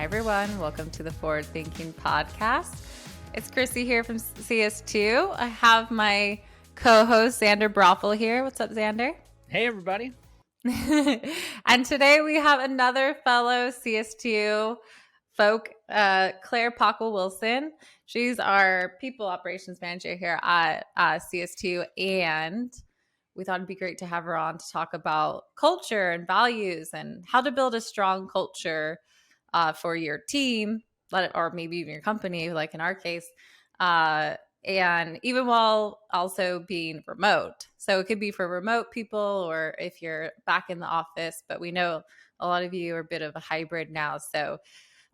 everyone. Welcome to the Forward Thinking Podcast. It's Chrissy here from CS2. I have my co-host Xander Brothel here. What's up, Xander? Hey, everybody. And today we have another fellow CS2 folk, Claire Pockell-Wilson. She's our people operations manager here at CS2, and we thought it'd be great to have her on to talk about culture and values and how to build a strong culture for your team, or maybe even your company, like in our case, and even while also being remote. So it could be for remote people or if you're back in the office, but we know a lot of you are a bit of a hybrid now. So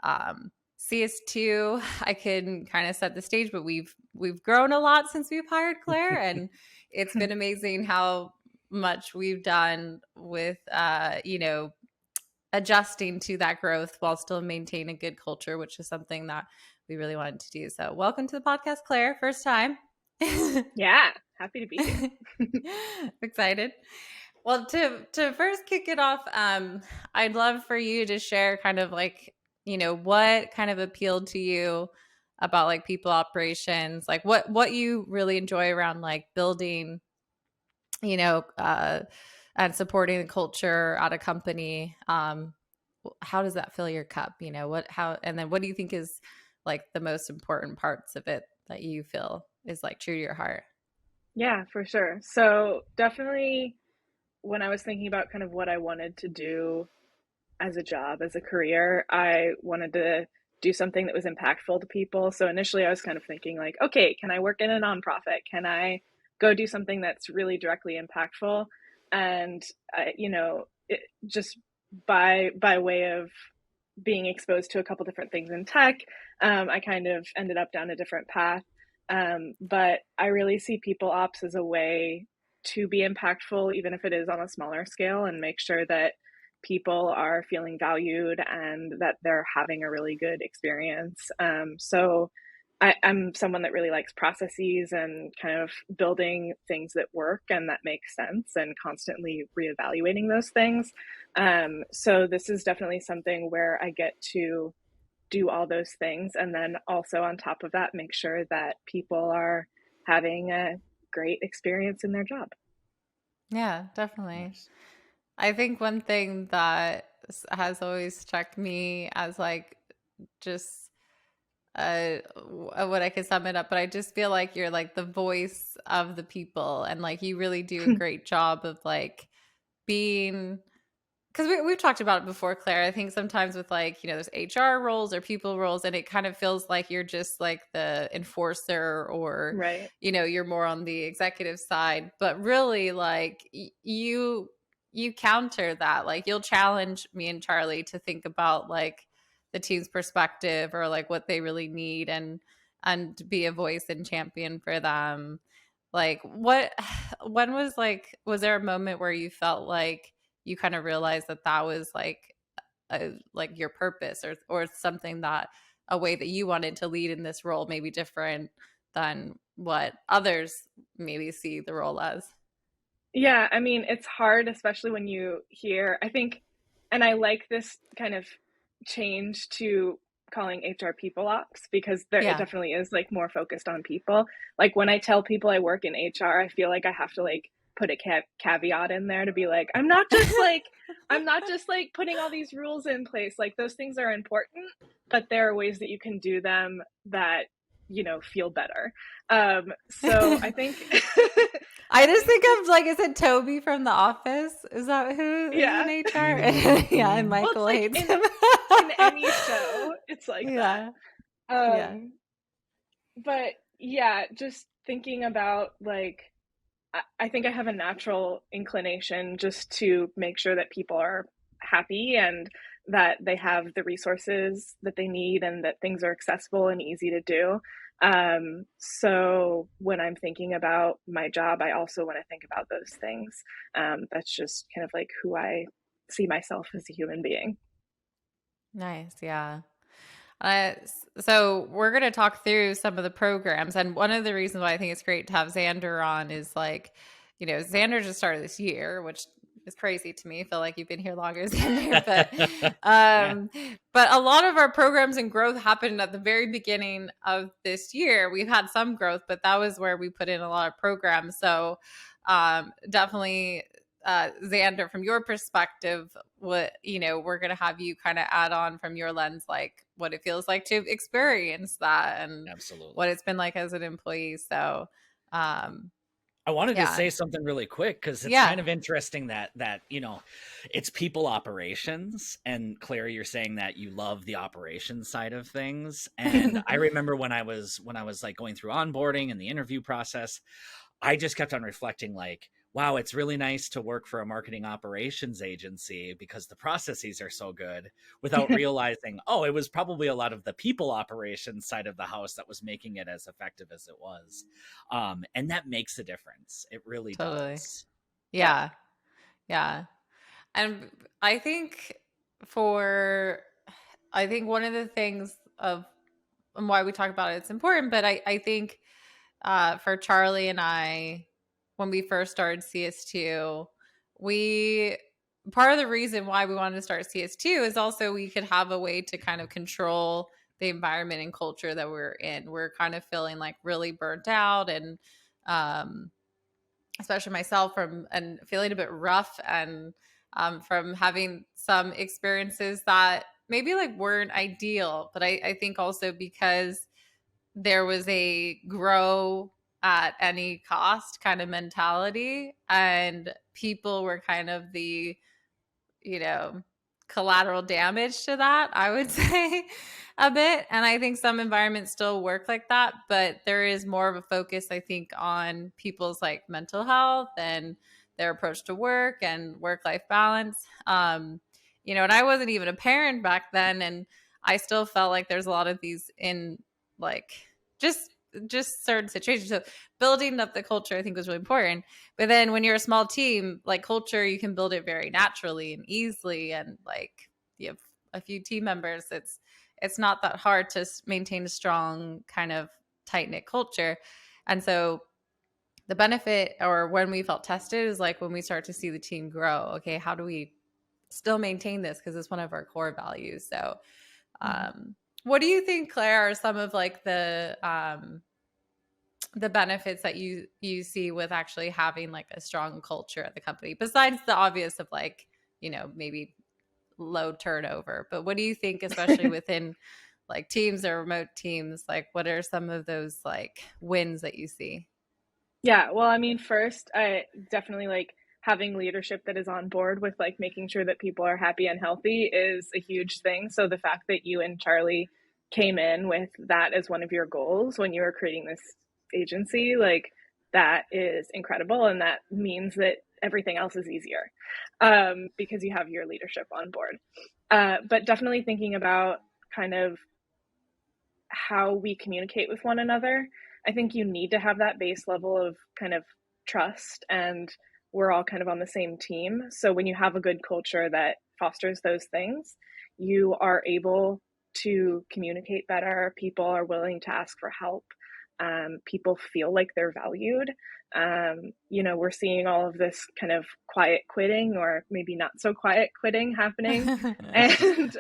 CS2, I can kind of set the stage, but we've grown a lot since we've hired Claire, and it's been amazing how much we've done with, adjusting to that growth while still maintaining a good culture, which is something that we really wanted to do. So welcome to the podcast, Claire. First time. Yeah, happy to be here. Excited. Well, to first kick it off, I'd love for you to share kind of like, what kind of appealed to you about like people operations, like what you really enjoy around like building, and supporting the culture at a company. How does that fill your cup? And then what do you think is like the most important parts of it that you feel is like true to your heart? Yeah, for sure. So definitely when I was thinking about kind of what I wanted to do as a job, as a career, I wanted to do something that was impactful to people. So initially I was kind of thinking like, okay, can I work in a nonprofit? Can I go do something that's really directly impactful? And, just by way of being exposed to a couple different things in tech, I kind of ended up down a different path. But I really see people ops as a way to be impactful, even if it is on a smaller scale, and make sure that people are feeling valued and that they're having a really good experience. So I'm someone that really likes processes and kind of building things that work and that make sense and constantly reevaluating those things. So this is definitely something where I get to do all those things. And then also on top of that, make sure that people are having a great experience in their job. Yeah, definitely. Nice. I think one thing that has always struck me as like just what I could sum it up, but I just feel like you're like the voice of the people, and like you really do a great job of like being, because we've talked about it before, Claire. I think sometimes with like, there's HR roles or people roles, and it kind of feels like you're just like the enforcer, or, Right. You're more on the executive side, but really like you counter that. Like you'll challenge me and Charlie to think about like the team's perspective or like what they really need, and be a voice and champion for them. Like when was there a moment where you felt like you kind of realized that was like your purpose, or something, that a way that you wanted to lead in this role may be different than what others maybe see the role as? Yeah, I mean, it's hard, especially when you hear, I think, and I like this kind of change to calling HR people ops, because it definitely is like more focused on people. Like when I tell people I work in HR, I feel like I have to like put a caveat in there to be like, I'm not just like putting all these rules in place. Like those things are important, but there are ways that you can do them that feel better. So I think I just think of like, is it Toby from The Office? Is that who is in HR? Yeah, and Michael hates him. In any show, it's like that. But yeah, just thinking about like, I think I have a natural inclination just to make sure that people are happy and that they have the resources that they need and that things are accessible and easy to do. So when I'm thinking about my job, I also want to think about those things. That's just kind of like who I see myself as a human being. Nice. Yeah. So we're going to talk through some of the programs. And one of the reasons why I think it's great to have Xander on is like, Xander just started this year, which is crazy to me. I feel like you've been here longer than there, but Yeah, um, but a lot of our programs and growth happened at the very beginning of this year. We've had some growth, but that was where we put in a lot of programs. So definitely, Xander, from your perspective, what we're gonna have you kind of add on from your lens, like what it feels like to experience that and what absolutely. it's been like as an employee. So um, I wanted to yeah, say something really quick because it's yeah. kind of interesting that it's people operations, and Claire, you're saying that you love the operations side of things. And I remember when I was like going through onboarding and the interview process, I just kept on reflecting like, wow, it's really nice to work for a marketing operations agency because the processes are so good, without realizing, oh, it was probably a lot of the people operations side of the house that was making it as effective as it was. And that makes a difference. It really Totally. does. Yeah. Yeah. Yeah. And I think for I think one of the things of and why we talk about it's important, but I think for Charlie and I, when we first started CS2, we part of the reason why we wanted to start CS2 is also we could have a way to kind of control the environment and culture that we're in. We're kind of feeling like really burnt out and um especially myself from and feeling a bit rough and from having some experiences that maybe like weren't ideal, but I think also because there was a grow at any cost kind of mentality and people were kind of the you know, collateral damage to that, I would say a bit. And I think some environments still work like that, but there is more of a focus, I think, on people's like mental health and their approach to work and work life balance. And I wasn't even a parent back then, and I still felt like there's a lot of these in like just certain situations. So building up the culture, I think, was really important. But then when you're a small team, like culture, you can build it very naturally and easily. And like you have a few team members, it's not that hard to maintain a strong kind of tight knit culture. And so the benefit or when we felt tested is like when we start to see the team grow. Okay, how do we still maintain this? Because it's one of our core values. So Mhm. what do you think, Claire, are some of like the benefits that you see with actually having like a strong culture at the company besides the obvious of like maybe low turnover, but what do you think, especially within like teams or remote teams, like what are some of those like wins that you see? Yeah, well, I mean, first, I definitely like having leadership that is on board with like making sure that people are happy and healthy is a huge thing. So the fact that you and Charlie came in with that as one of your goals when you were creating this agency, like that is incredible. And that means that everything else is easier because you have your leadership on board. But definitely thinking about kind of how we communicate with one another. I think you need to have that base level of kind of trust, and we're all kind of on the same team. So when you have a good culture that fosters those things, you are able to communicate better. People are willing to ask for help. People feel like they're valued. We're seeing all of this kind of quiet quitting or maybe not so quiet quitting happening. And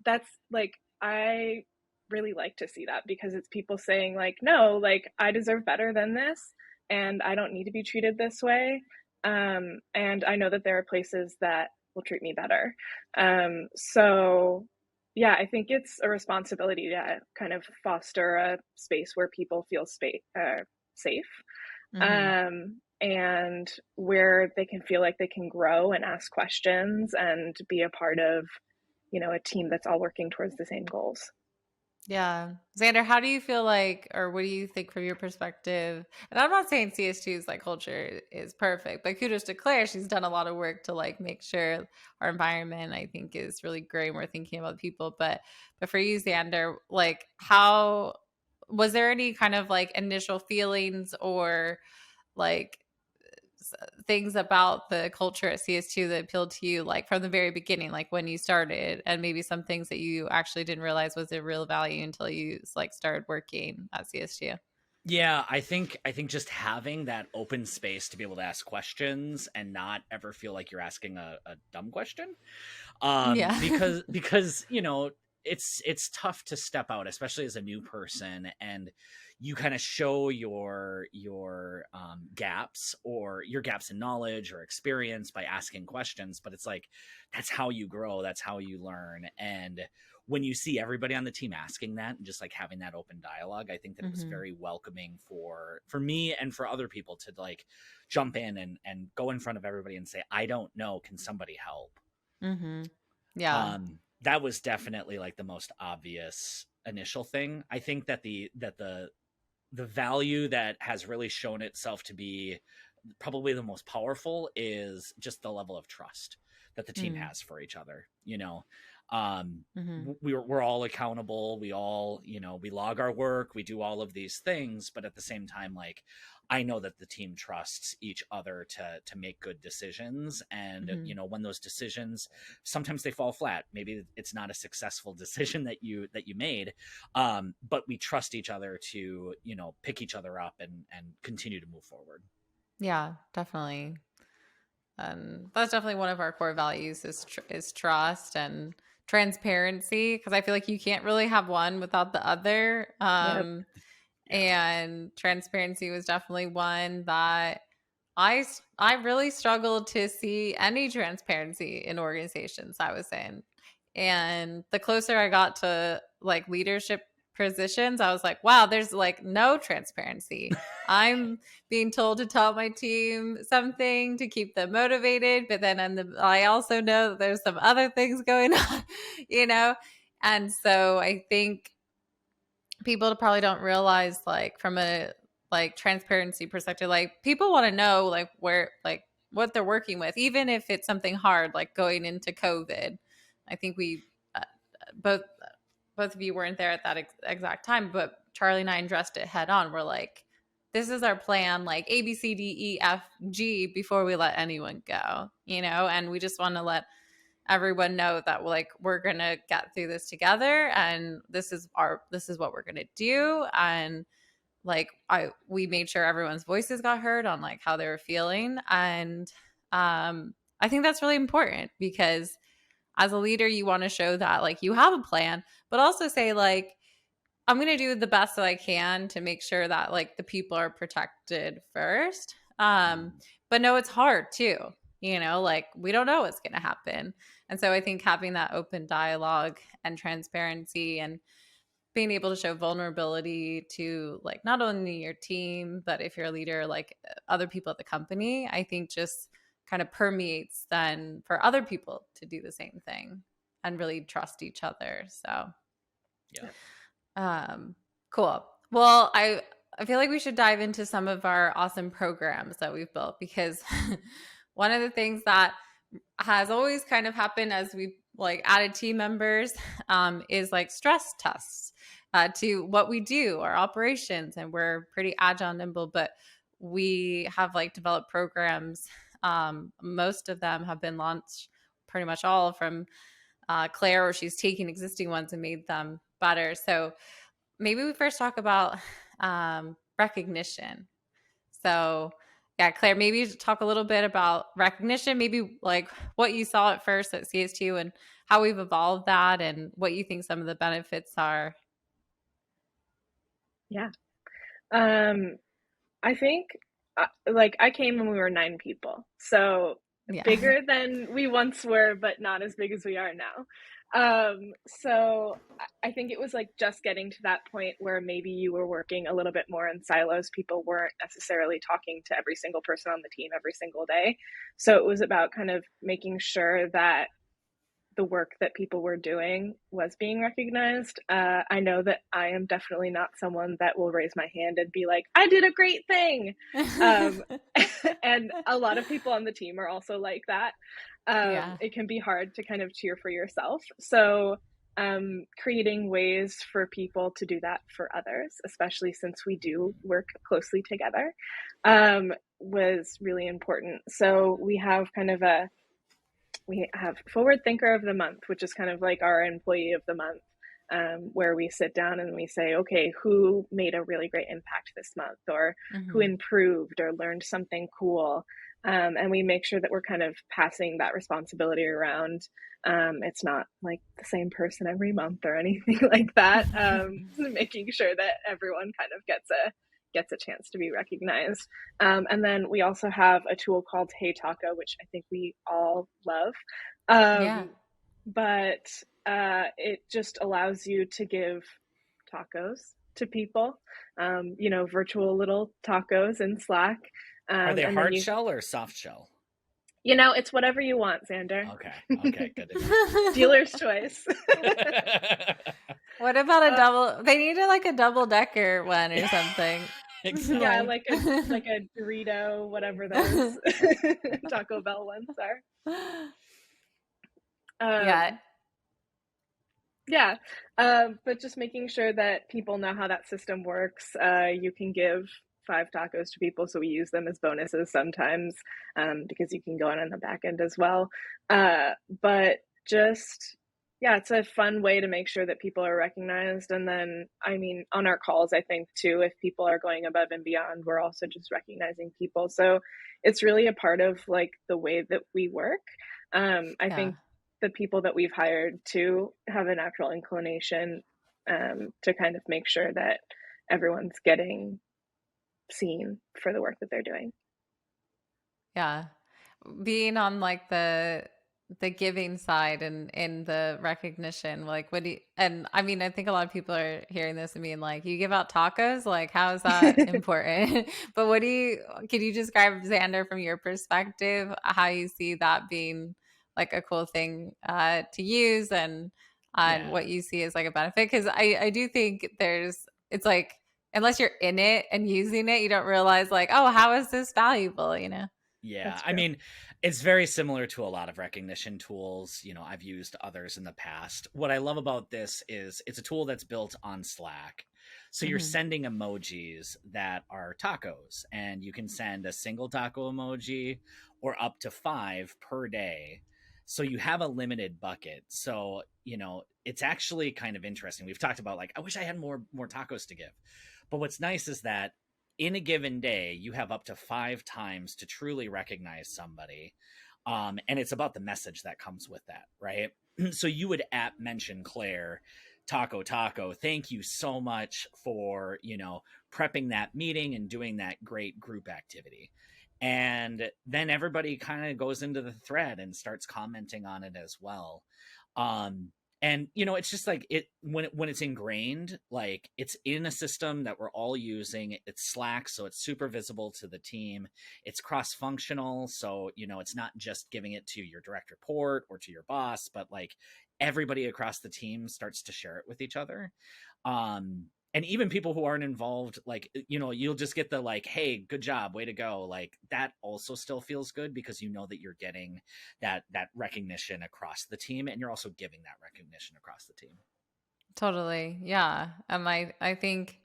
that's like, I really like to see that because it's people saying like, no, like I deserve better than this and I don't need to be treated this way. And I know that there are places that will treat me better. So yeah, I think it's a responsibility to kind of foster a space where people feel safe, Hmm. and where they can feel like they can grow and ask questions and be a part of, a team that's all working towards the same goals. Yeah. Xander, how do you feel like, or what do you think from your perspective? And I'm not saying CS2's like culture is perfect, but kudos to Claire. She's done a lot of work to like make sure our environment, I think, is really great. And we're thinking about people. But for you, Xander, like how was there any kind of like initial feelings or like things about the culture at CS2 that appealed to you, like from the very beginning, like when you started, and maybe some things that you actually didn't realize was a real value until you like started working at CS2? Yeah, I think just having that open space to be able to ask questions and not ever feel like you're asking a dumb question. Yeah. Because it's tough to step out, especially as a new person, and you kind of show your gaps, or your gaps in knowledge or experience, by asking questions. But it's like, that's how you grow, that's how you learn. And when you see everybody on the team asking that and just like having that open dialogue, I think that it was Hmm. very welcoming for me and for other people to like jump in and go in front of everybody and say, I don't know, can somebody help? Hmm. Yeah. That was definitely like the most obvious initial thing. I think that the value that has really shown itself to be probably the most powerful is just the level of trust that the team Mm. has for each other. Um, Hmm. we're all accountable. We all, we log our work, we do all of these things, but at the same time, like, I know that the team trusts each other to make good decisions. And Hmm. when those decisions, sometimes they fall flat, maybe it's not a successful decision that you made, but we trust each other to pick each other up and continue to move forward. Yeah, definitely. And that's definitely one of our core values is trust and transparency, because I feel like you can't really have one without the other. Yep. Yeah. And transparency was definitely one that I really struggled to see any transparency in organizations I was in. And the closer I got to like leadership positions, I was like, wow, there's like no transparency. I'm being told to tell my team something to keep them motivated, but then I also know that there's some other things going on, you know? And so I think people probably don't realize, like, from a like transparency perspective, like people want to know like where, like, what they're working with, even if it's something hard, like going into COVID. I think we both both of you weren't there at that exact time, but Charlie and I addressed it head on. We're like, this is our plan, like A, B, C, D, E, F, G, before we let anyone go, and we just want to let everyone know that, like, we're gonna get through this together, and this is what we're gonna do. And like, we made sure everyone's voices got heard on like how they were feeling. And I think that's really important, because as a leader, you want to show that like you have a plan, but also say like, I'm going to do the best that I can to make sure that like the people are protected first. But no, it's hard too. Like, we don't know what's going to happen. And so I think having that open dialogue and transparency, and being able to show vulnerability to like not only your team, but if you're a leader, like other people at the company, I think just kind of permeates then for other people to do the same thing and really trust each other. So Yeah. um, cool. Well, I feel like we should dive into some of our awesome programs that we've built, because one of the things that has always kind of happened as we like added team members is like stress tests to what we do, our operations, and we're pretty agile and nimble, but we have like developed programs. Most of them have been launched, pretty much all from Claire, or she's taken existing ones and made them better. So maybe we first talk about recognition. So, yeah, Claire, maybe talk a little bit about recognition, maybe like what you saw at first at CS2 and how we've evolved that, and what you think some of the benefits are. Yeah. I think like I came when we were 9 people, so Yeah. bigger than we once were, but not as big as we are now. So I think it was like just getting to that point where maybe you were working a little bit more in silos. People weren't necessarily talking to every single person on the team every single day. So it was about kind of making sure that the work that people were doing was being recognized. I know that I am definitely not someone that will raise my hand and be like, I did a great thing. Um, and a lot of people on the team are also like that. Yeah. It can be hard to kind of cheer for yourself. So, creating ways for people to do that for others, especially since we do work closely together, was really important. So we have forward thinker of the month, which is kind of like our employee of the month. where we sit down and we say, okay, who made a really great impact this month, or who Mm-hmm. improved or learned something cool. And we make sure that we're kind of passing that responsibility around. It's not like the same person every month or anything like that. Making sure that everyone kind of gets a chance to be recognized. And then we also have a tool called Hey Taco, which I think we all love. Yeah. But it just allows you to give tacos to people, virtual little tacos in Slack. Are they And then hard shell or soft shell? it's whatever you want, Xander. Okay, good to know. Dealer's choice. What about a double? They needed like a double decker one or something. Exactly. Yeah, like a Dorito, whatever those Taco Bell ones are. Yeah. Yeah, but just making sure that people know how that system works. You can give 5 tacos to people, so we use them as bonuses sometimes, because you can go on the back end as well. But just, yeah, it's a fun way to make sure that people are recognized. And then, I mean, on our calls, I think too, if people are going above and beyond, we're also just recognizing people. So it's really a part of like the way that we work. I think the people that we've hired to have a natural inclination to kind of make sure that everyone's getting seen for the work that they're doing. Yeah. Being on like the giving side and in the recognition, like what do you, and I mean, I think a lot of people are hearing this and being like, you give out tacos? Like, how is that important? But can you describe, Xander, from your perspective, how you see that being like a cool thing to use, and what you see as like a benefit? Because I do think it's like, unless you're in it and using it, you don't realize like, oh, how is this valuable, Yeah, I mean, it's very similar to a lot of recognition tools. I've used others in the past. What I love about this is it's a tool that's built on Slack. So you're sending emojis that are tacos, and you can send a single taco emoji or up to 5 per day. So you have a limited bucket. So, it's actually kind of interesting. We've talked about like, I wish I had more tacos to give. But what's nice is that in a given day, you have up to 5 times to truly recognize somebody. And it's about the message that comes with that, right? So you would mention Claire, Taco, thank you so much for, prepping that meeting and doing that great group activity. And then everybody kind of goes into the thread and starts commenting on it as well. And it's just like when it's ingrained, like it's in a system that we're all using. It's Slack, so it's super visible to the team. It's cross-functional, so it's not just giving it to your direct report or to your boss, but like everybody across the team starts to share it with each other. And even people who aren't involved, like, you'll just get the like, hey, good job, way to go. Like that also still feels good because that you're getting that recognition across the team, and you're also giving that recognition across the team. Totally. Yeah. I think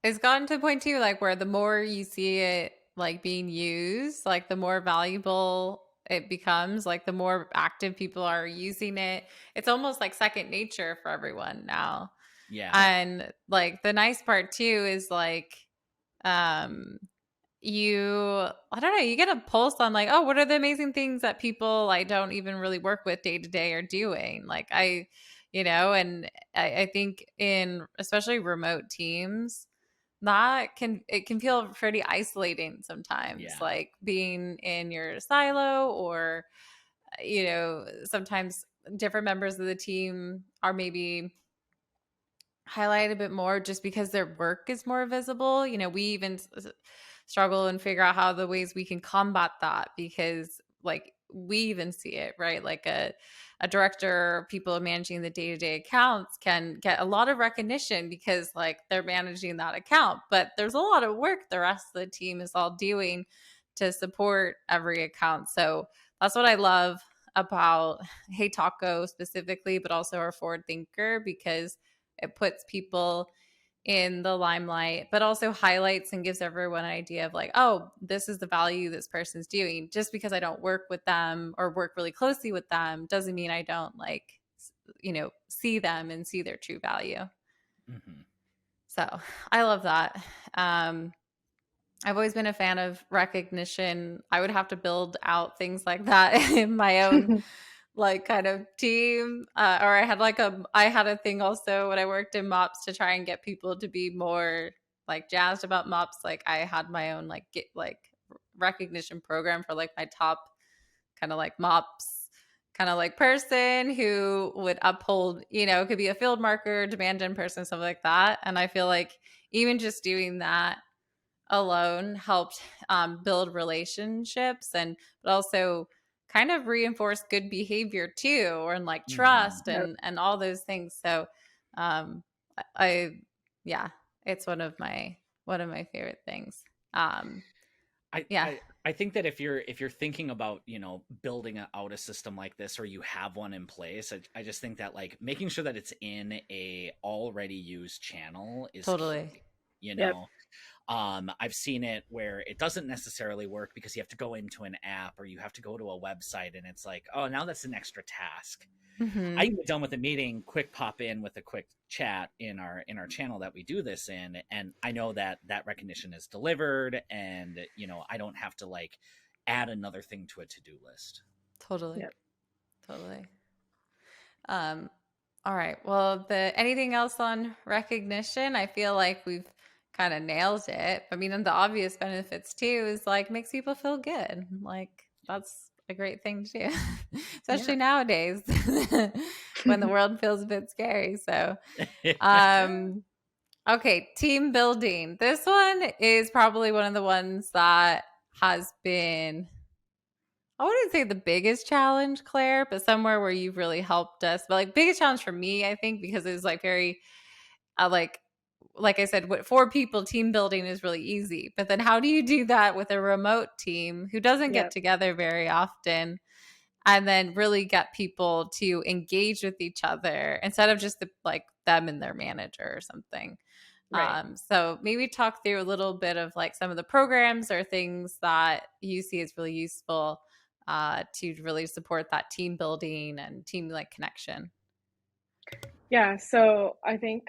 it's gotten to a point too, like where the more you see it like being used, like the more valuable it becomes, like the more active people are using it. It's almost like second nature for everyone now. Yeah. And like the nice part too is like I don't know, you get a pulse on like, oh, what are the amazing things that people I don't even really work with day to day are doing? Like and I think in especially remote teams, it can feel pretty isolating sometimes, like being in your silo, or sometimes different members of the team are maybe highlight a bit more just because their work is more visible. We even struggle and figure out how the ways we can combat that, because like we even see it, right? Like a director, people managing the day-to-day accounts can get a lot of recognition because like they're managing that account, but there's a lot of work the rest of the team is all doing to support every account. So that's what I love about Hey Taco specifically, but also our Forward Thinker, because it puts people in the limelight, but also highlights and gives everyone an idea of like, oh, this is the value this person's doing. Just because I don't work with them or work really closely with them doesn't mean I don't like see them and see their true value. Mm-hmm. So I love that. I've always been a fan of recognition. I would have to build out things like that in my own like kind of team. Or I had a thing also when I worked in MOPS to try and get people to be more like jazzed about MOPS. Like I had my own recognition program for like my top kind of like MOPS kind of like person who would uphold, it could be a field marker, demand gen person, something like that. And I feel like even just doing that alone helped build relationships but also kind of reinforce good behavior too, or like trust Mm-hmm. Yep. and all those things. So I yeah, it's one of my favorite things. I, Yeah, I I think that if you're thinking about building out a system like this, or you have one in place, I just think that like making sure that it's in a already used channel is totally. key. You Yep. know, I've seen it where it doesn't necessarily work because you have to go into an app or you have to go to a website, and it's like, oh, now that's an extra task. I Mm-hmm. can get done with a meeting, quick pop in with a quick chat in our channel that we do this in, and I know that that recognition is delivered, and I don't have to like add another thing to a to-do list. Totally. Yep. Totally. Um, all right. Well, anything else on recognition? I feel like we've kind of nailed it. I mean, and the obvious benefits too is like makes people feel good. Like that's a great thing to do, especially Yeah. nowadays when the world feels a bit scary. So, um, okay, team building. This one is probably one of the ones that has been, I wouldn't say the biggest challenge, Claire, but somewhere where you've really helped us. But like biggest challenge for me, I think, because it was like very like I said, with 4 people, team building is really easy. But then how do you do that with a remote team who doesn't get Yep. together very often, and then really get people to engage with each other instead of just like them and their manager or something? Right. So maybe talk through a little bit of like some of the programs or things that you see as really useful to really support that team building and team like connection. Yeah. So I think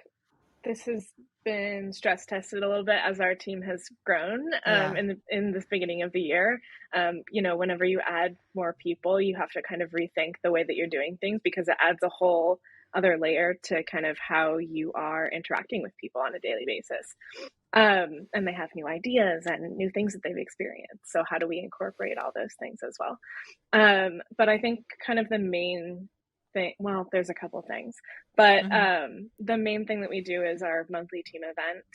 this has been stress tested a little bit as our team has grown Yeah, in this beginning of the year. Whenever you add more people, you have to kind of rethink the way that you're doing things, because it adds a whole other layer to kind of how you are interacting with people on a daily basis. And they have new ideas and new things that they've experienced. So how do we incorporate all those things as well? But I think kind of the main thing, well, there's a couple things, but mm-hmm. the main thing that we do is our monthly team event,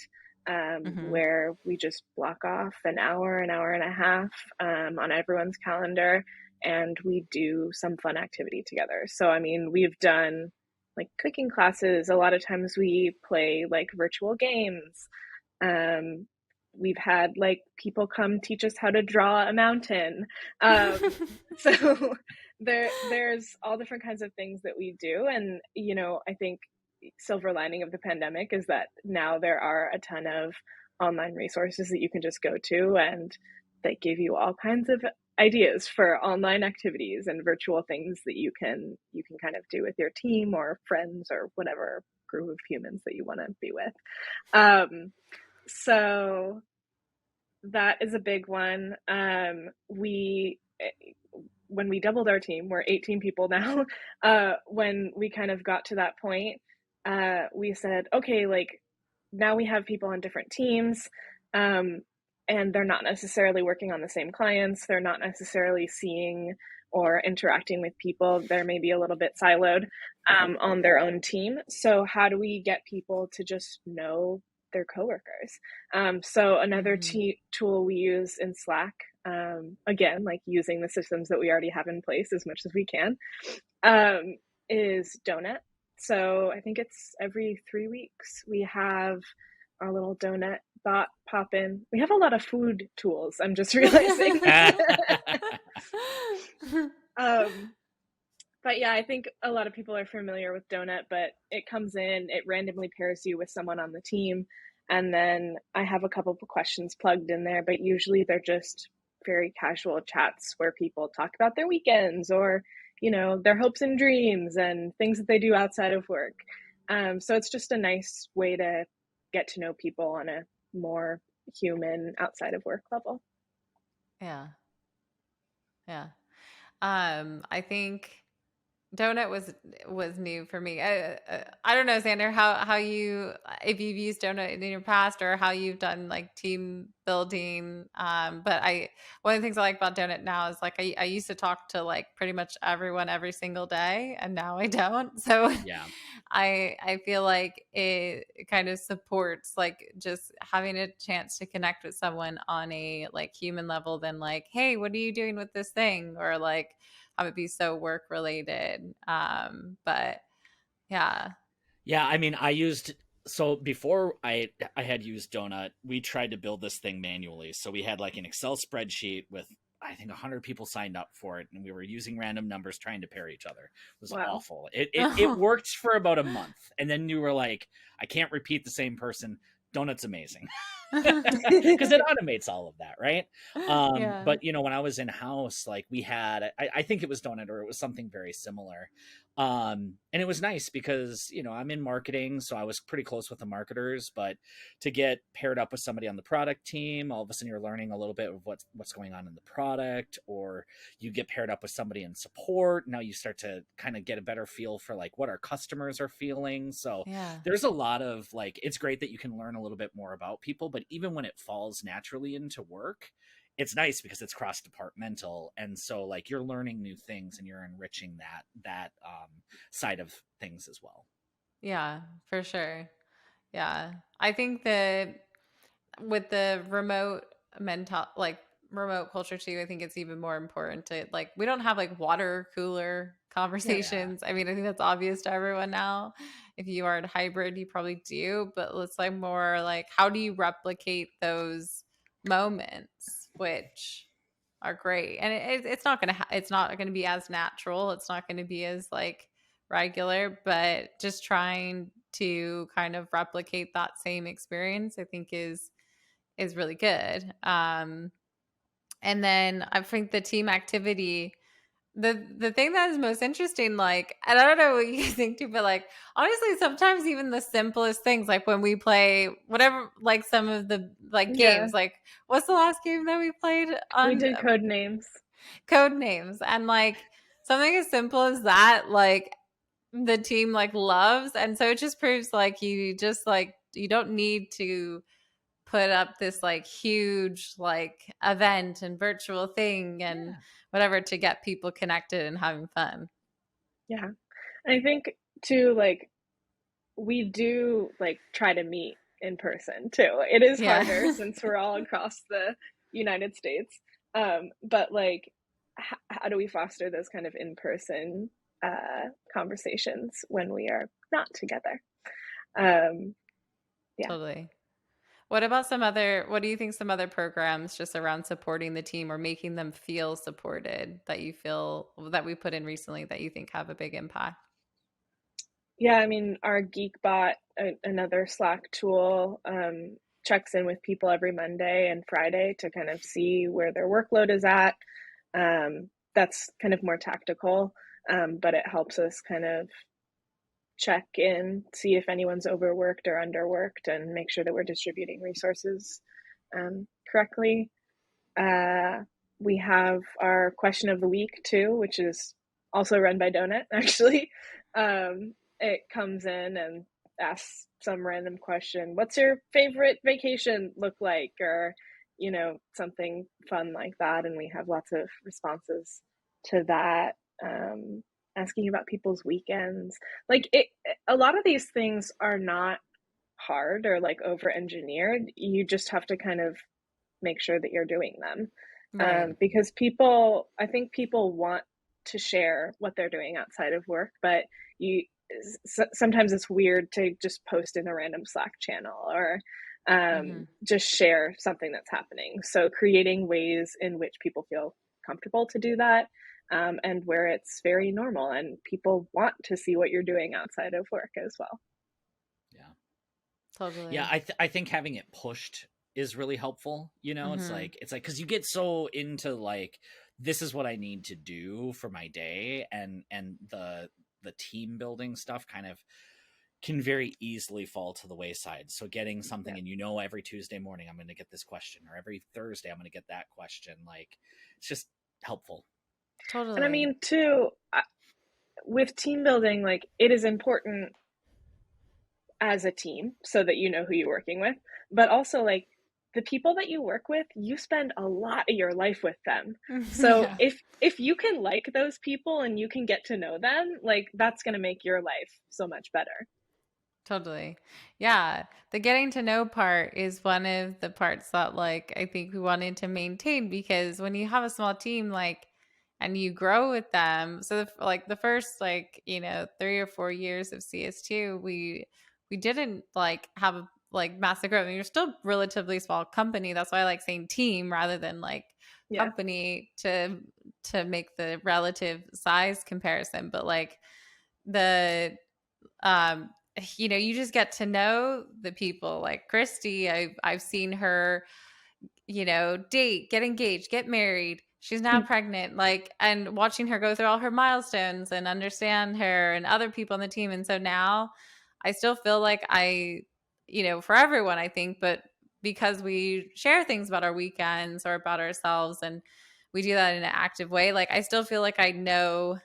Mm-hmm. where we just block off an hour and a half on everyone's calendar, and we do some fun activity together. So, I mean, we've done like cooking classes. A lot of times we play like virtual games. Um, we've had like people come teach us how to draw a mountain. So there's all different kinds of things that we do, and I think silver lining of the pandemic is that now there are a ton of online resources that you can just go to, and that give you all kinds of ideas for online activities and virtual things that you can kind of do with your team or friends or whatever group of humans that you want to be with. So that is a big one. We when we doubled our team, we're 18 people now. When we kind of got to that point, we said, okay, like now we have people on different teams, and they're not necessarily working on the same clients. They're not necessarily seeing or interacting with people. They're maybe a little bit siloed on their own team. So how do we get people to just know their coworkers? So another Mm-hmm. tool we use in Slack, again, like using the systems that we already have in place as much as we can, is Donut. So I think it's every 3 weeks we have our little donut bot pop in. We have a lot of food tools, I'm just realizing. But yeah, I think a lot of people are familiar with Donut, but it comes in, it randomly pairs you with someone on the team. And then I have a couple of questions plugged in there, but usually they're just very casual chats where people talk about their weekends or, their hopes and dreams and things that they do outside of work. So it's just a nice way to get to know people on a more human outside of work level. Yeah. Yeah. I think Donut was new for me. I don't know, Xander, how you, if you've used Donut in your past or how you've done like team building. But one of the things I like about Donut now is like I used to talk to like pretty much everyone every single day, and now I don't. So Yeah. I feel like it kind of supports like just having a chance to connect with someone on a like human level than like, hey, what are you doing with this thing? Or like have it be so work related. But yeah. Yeah, I mean, so before I had used Donut, we tried to build this thing manually. So we had like an Excel spreadsheet with I think 100 people signed up for it, and we were using random numbers trying to pair each other. It was Wow. awful. It worked for about a month, and then you were like, I can't repeat the same person. Donut's amazing because it automates all of that, right? Yeah. But when I was in house, like we had, I think it was Donut or it was something very similar. And it was nice because I'm in marketing, so I was pretty close with the marketers, but to get paired up with somebody on the product team, all of a sudden you're learning a little bit of what's going on in the product, or you get paired up with somebody in support. Now you start to kind of get a better feel for like what our customers are feeling. So Yeah. there's a lot of like, it's great that you can learn a little bit more about people, but even when it falls naturally into work, it's nice because it's cross departmental, and so like you're learning new things and you're enriching that side of things as well. Yeah, for sure. Yeah. I think that with the remote culture too, I think it's even more important to like we don't have like water cooler Yeah. Yeah, conversations. I mean, I think that's obvious to everyone now. If you are in hybrid, you probably do, but it's like more like how do you replicate those moments which are great. And it's not going to it's not going to be as natural. It's not going to be as like regular, but just trying to kind of replicate that same experience I think is really good. And then I think the team activity, the thing that is most interesting, like, and I don't know what you guys think too, but like honestly, sometimes even the simplest things, like when we play whatever, like some of the like Yeah. games, like what's the last game that we played We on did code names. code names, and like something as simple as that, like the team like loves, and so it just proves like you just like you don't need to put up this like huge like event and virtual thing and yeah, whatever to get people connected and having fun. Yeah. I think too, like we do like try to meet in person too. It is harder Yeah. since we're all across the United States. But like, how do we foster those kind of in-person conversations when we are not together? Um, yeah. Totally. What do you think some other programs just around supporting the team or making them feel supported that you feel that we put in recently that you think have a big impact? Yeah, I mean, our GeekBot, another Slack tool, checks in with people every Monday and Friday to kind of see where their workload is at. That's kind of more tactical, but it helps us kind of check in, see if anyone's overworked or underworked, and make sure that we're distributing resources correctly. Uh, we have our question of the week too, which is also run by Donut, actually. It comes in and asks some random question. What's your favorite vacation look like? Or, something fun like that. And we have lots of responses to that. Asking about people's weekends. Like a lot of these things are not hard or like over engineered. You just have to kind of make sure that you're doing them. Right. Because I think people want to share what they're doing outside of work, but you sometimes it's weird to just post in a random Slack channel or just share something that's happening. So creating ways in which people feel comfortable to do that, and where it's very normal and people want to see what you're doing outside of work as well. yeah. Yeah, Totally. I think having it pushed is really helpful. It's like because you get so into like this is what I need to do for my day, and the team building stuff kind of can very easily fall to the wayside. So getting something, Yeah. and you know, every Tuesday morning I'm going to get this question, or every Thursday I'm going to get that question, like it's just helpful. And I Totally. mean, too, with team building, like it is important as a team so that you know who you're working with, but also like the people that you work with, you spend a lot of your life with them. So Yeah. if you can like those people and you can get to know them, like that's going to make your life so much better. Totally. Yeah. The getting to know part is one of the parts that like I think we wanted to maintain, because when you have a small team like and you grow with them, so like the first like, 3 or 4 years of CS2, we didn't like have like massive growth. I mean, you're still relatively small company. That's why I like saying team rather than like Yeah. company to make the relative size comparison. But like the um you just get to know the people. Like Christy, I've seen her, date, get engaged, get married. She's now pregnant, like, and watching her go through all her milestones and understand her and other people on the team. And so now I still feel like for everyone, I think, but because we share things about our weekends or about ourselves and we do that in an active way, like I still feel like I know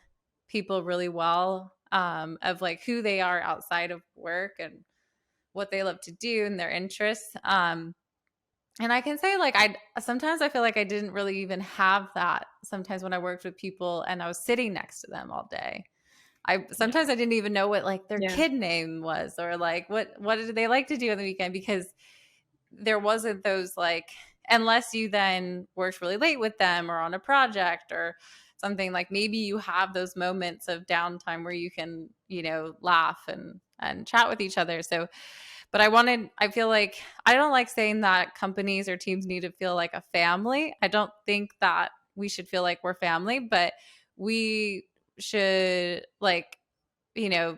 people really well, of like who they are outside of work and what they love to do and their interests. And I can say like I sometimes I feel like I didn't really even have that sometimes when I worked with people and I was sitting next to them all day. I Yeah. sometimes I didn't even know what like their Yeah. kid name was, or like what did they like to do on the weekend, because there wasn't those like, unless you then worked really late with them or on a project or something, like maybe you have those moments of downtime where you can laugh and chat with each other. So but I feel like I don't like saying that companies or teams need to feel like a family. I don't think that we should feel like we're family, but we should like, you know,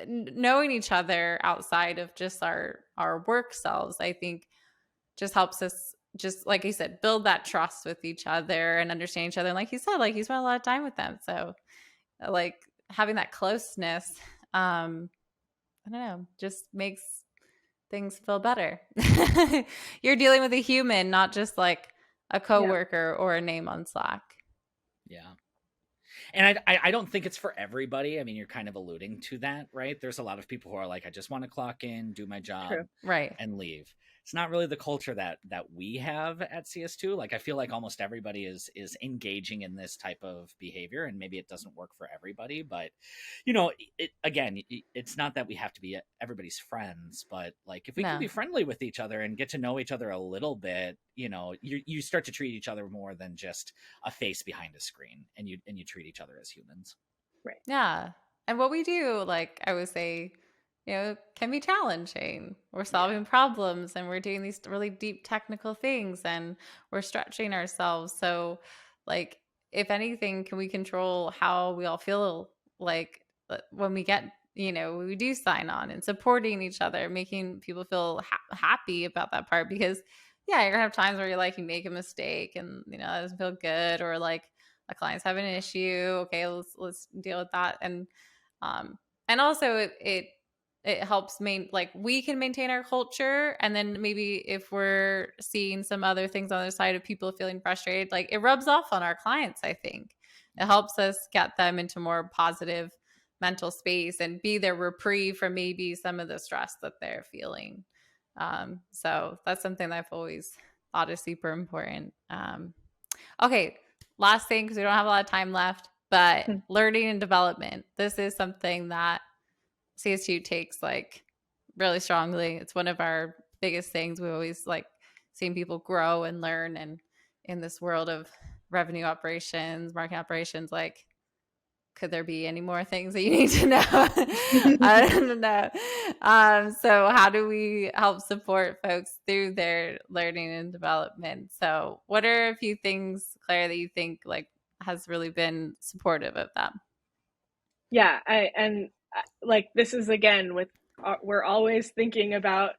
knowing each other outside of just our work selves, I think just helps us, just like you said, build that trust with each other and understand each other. And like you said, like you spent a lot of time with them. So like having that closeness, I don't know, just makes things feel better. You're dealing with a human, not just like a Yeah. coworker or a name on Slack. Yeah. And I don't think it's for everybody. I mean, you're kind of alluding to that, right? There's a lot of people who are like, I just want to clock in, do my job, True. Right. and leave. It's not really the culture that we have at CS2. Like, I feel like almost everybody is engaging in this type of behavior, and maybe it doesn't work for everybody. But again, it's not that we have to be everybody's friends, but like if we can No. be friendly with each other and get to know each other a little bit, you start to treat each other more than just a face behind a screen, and you treat each other as humans. Right. Yeah. And what we do, like I would say, can be challenging. We're Yeah. solving problems and we're doing these really deep technical things and we're stretching ourselves. So, like, if anything, can we control how we all feel like when we get, when we do sign on, and supporting each other, making people feel happy about that part? Because, yeah, you're gonna have times where you're like, you make a mistake and, that doesn't feel good, or like, a client's having an issue. Okay, let's deal with that. And also it helps like we can maintain our culture, and then maybe if we're seeing some other things on the side of people feeling frustrated, like it rubs off on our clients. I think it helps us get them into more positive mental space and be their reprieve from maybe some of the stress that they're feeling. So that's something that I've always thought is super important. Okay, last thing, because we don't have a lot of time left, but learning and development. This is something that CS2 takes like really strongly. It's one of our biggest things. We always like seeing people grow and learn, and in this world of revenue operations, marketing operations, like could there be any more things that you need to know? I don't know. So how do we help support folks through their learning and development? So what are a few things, Claire, that you think like has really been supportive of them? Yeah. Like this is again with we're always thinking about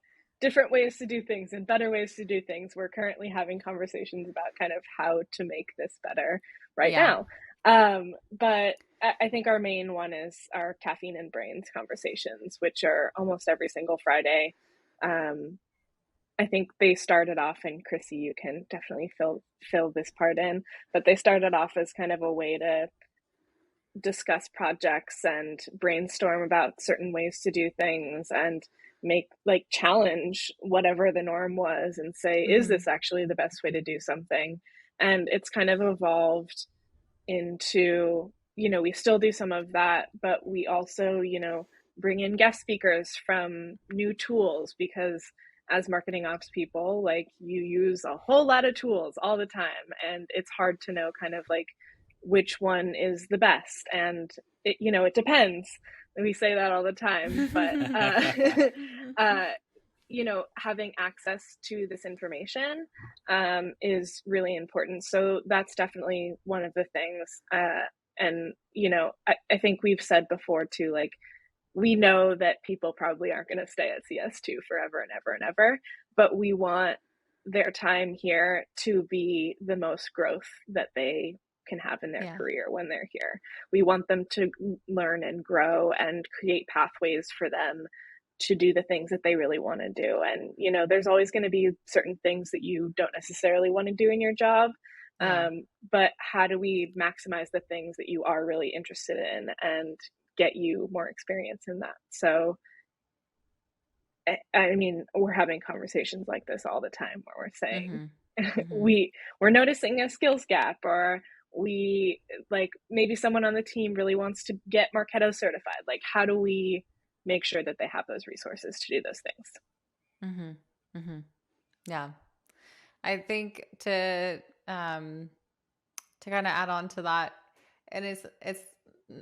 different ways to do things and better ways to do things. We're currently having conversations about kind of how to make this better right Yeah. now. But I think our main one is our caffeine and brains conversations, which are almost every single Friday. I think they started off, and Chrissy, you can definitely fill this part in, but they started off as kind of a way to discuss projects and brainstorm about certain ways to do things and make like challenge whatever the norm was and say, is this actually the best way to do something? And it's kind of evolved into, we still do some of that, but we also, bring in guest speakers from new tools, because as marketing ops people, like, you use a whole lot of tools all the time, and it's hard to know kind of like which one is the best. And it depends. We say that all the time, but having access to this information is really important. So that's definitely one of the things. And I think we've said before too, like, we know that people probably aren't going to stay at CS2 forever and ever and ever, but we want their time here to be the most growth that they can have in their career when they're here. We want them to learn and grow and create pathways for them to do the things that they really want to do. And, there's always going to be certain things that you don't necessarily want to do in your job. But how do we maximize the things that you are really interested in and get you more experience in that? So, I mean, we're having conversations like this all the time where we're saying, we're noticing a skills gap, or we, like, maybe someone on the team really wants to get Marketo certified. Like, how do we make sure that they have those resources to do those things? Yeah. I think to kind of add on to that, and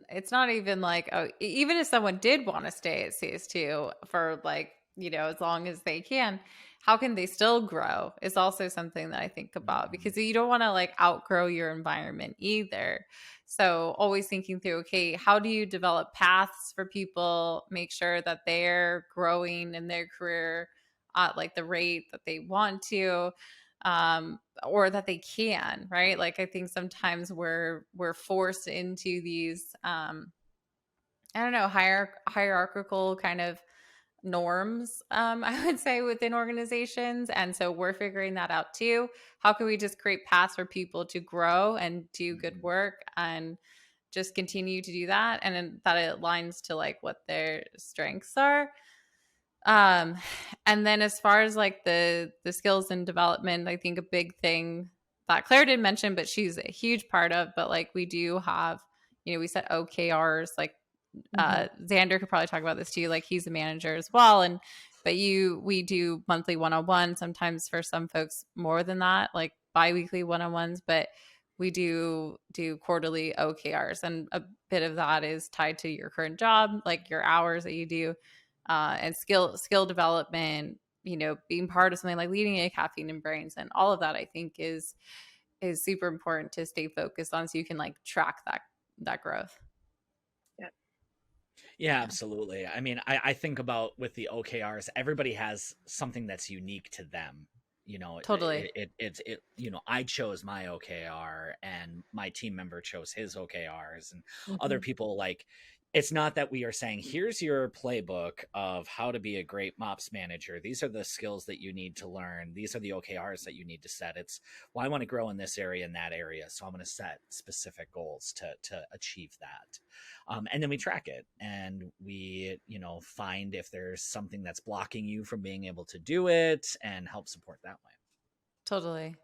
it's not even like, oh, even if someone did want to stay at CS2 for like, as long as they can, how can they still grow is also something that I think about, because you don't want to like outgrow your environment either. So always thinking through, okay, how do you develop paths for people, make sure that they're growing in their career at like the rate that they want to, or that they can, right? Like, I think sometimes we're forced into these, I don't know, hierarchical kind of norms, I would say, within organizations. And so we're figuring that out too. How can we just create paths for people to grow and do good work and just continue to do that? And then that it aligns to like what their strengths are. And then as far as like the skills and development, I think a big thing that Claire did mention, but she's a huge part of, but like we do have, we set OKRs, like Xander could probably talk about this too. Like, he's a manager as well. But we do monthly one-on-one, sometimes for some folks more than that, like bi-weekly one-on-ones, but we do quarterly OKRs. And a bit of that is tied to your current job, like your hours that you do, and skill development, being part of something like leading a caffeine and brains, and all of that, I think is super important to stay focused on, so you can like track that growth. Yeah, absolutely. I mean, I think about with the OKRs, everybody has something that's unique to them. Totally. I chose my OKR and my team member chose his OKRs, and other people, like, it's not that we are saying, here's your playbook of how to be a great MOPS manager. These are the skills that you need to learn. These are the OKRs that you need to set. It's, well, I want to grow in this area and that area, so I'm going to set specific goals to achieve that. And then we track it, and we, find if there's something that's blocking you from being able to do it, and help support that way. Totally.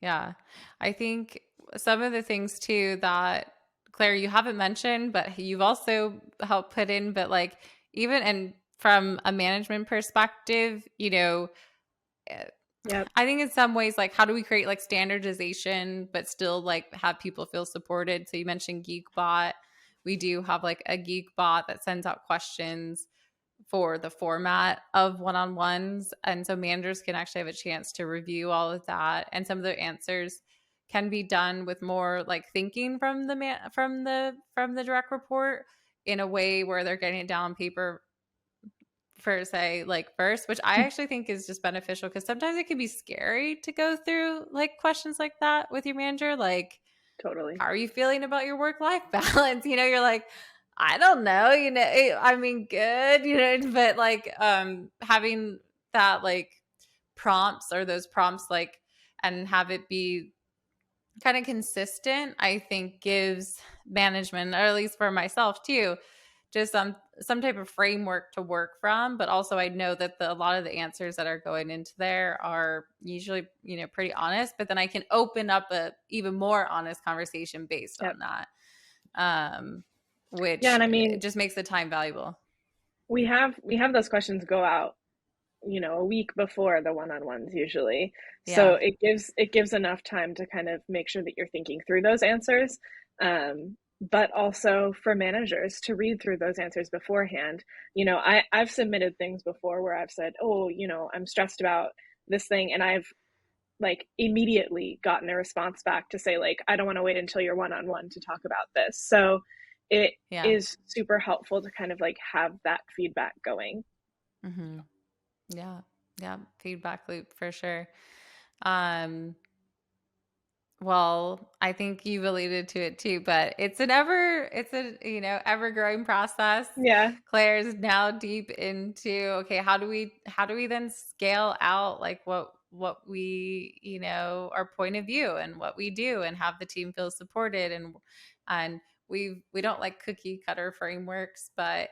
Yeah. I think some of the things too that, Claire, you haven't mentioned, but you've also helped put in, but like, even, and from a management perspective, I think in some ways, like, how do we create like standardization, but still like have people feel supported? So you mentioned GeekBot. We do have like a GeekBot that sends out questions for the format of one-on-ones. And so managers can actually have a chance to review all of that. And some of the answers can be done with more like thinking from the direct report, in a way where they're getting it down on paper for say like first, which I actually think is just beneficial because sometimes it can be scary to go through like questions like that with your manager. Like, Totally. how are you feeling about your work-life balance? You're like, I don't know, I mean, good, but like having that like prompts or those prompts like and have it be kind of consistent, I think gives management, or at least for myself too, just some type of framework to work from. But also I know that a lot of the answers that are going into there are usually, pretty honest, but then I can open up a even more honest conversation based Yep. on that. Which Yeah, and I mean, it just makes the time valuable. we have those questions go out, a week before the one-on-ones usually. So Yeah. it gives enough time to kind of make sure that you're thinking through those answers. But also for managers to read through those answers beforehand. I've submitted things before where I've said, oh, I'm stressed about this thing, and I've like immediately gotten a response back to say like, I don't want to wait until you're one-on-one to talk about this. So it is super helpful to kind of like have that feedback going. Mm-hmm. Yeah. Feedback loop for sure. Well, I think you've alluded to it too, but it's ever growing process. Yeah. Claire's now deep into, okay, how do we then scale out like what we, our point of view and what we do and have the team feel supported, and we don't like cookie cutter frameworks, but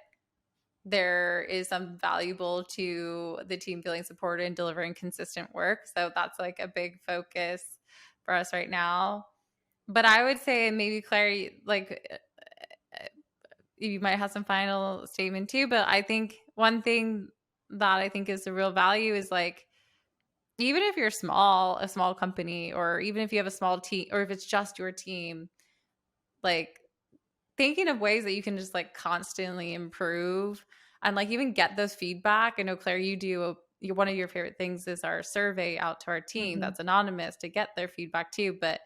there is some valuable to the team feeling supported and delivering consistent work. So that's like a big focus for us right now. But I would say maybe Claire, like you might have some final statement too, but I think one thing that I think is the real value is like, even if you're a small company, or even if you have a small team, or if it's just your team, like thinking of ways that you can just like constantly improve and like even get those feedback. I know, Claire, one of your favorite things is our survey out to our team that's anonymous to get their feedback too. But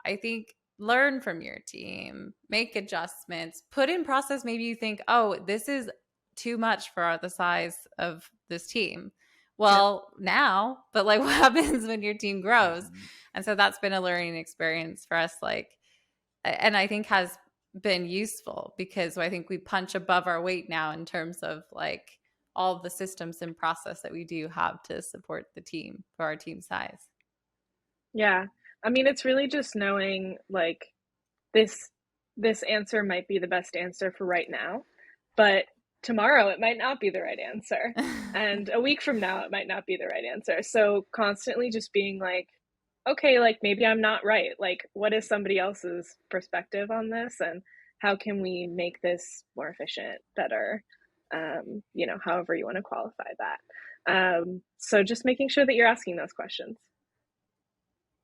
I think learn from your team, make adjustments, put in process. Maybe you think, oh, this is too much for the size of this team. Well, now, but like what happens when your team grows? And so that's been a learning experience for us. Like, and I think has been useful because I think we punch above our weight now in terms of like all of the systems and process that we do have to support the team for our team size. Yeah. I mean, it's really just knowing like this answer might be the best answer for right now, but tomorrow it might not be the right answer. And a week from now it might not be the right answer. So constantly just being like, okay, like maybe I'm not right. Like, what is somebody else's perspective on this, and how can we make this more efficient, better? However you want to qualify that. So just making sure that you're asking those questions.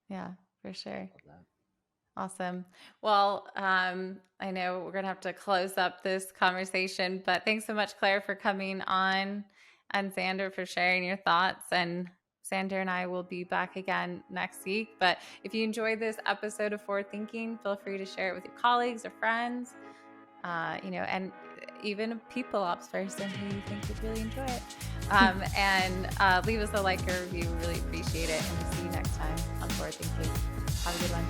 Yeah, for sure. Awesome. Well, I know we're going to have to close up this conversation, but thanks so much, Claire, for coming on, and Xander for sharing your thoughts. And Xander and I will be back again next week. But if you enjoyed this episode of Forward Thinking, feel free to share it with your colleagues or friends, and even a people ops person who you think would really enjoy it. And leave us a like or review. We really appreciate it. And we'll see you next time on Forward Thinking. Have a good one.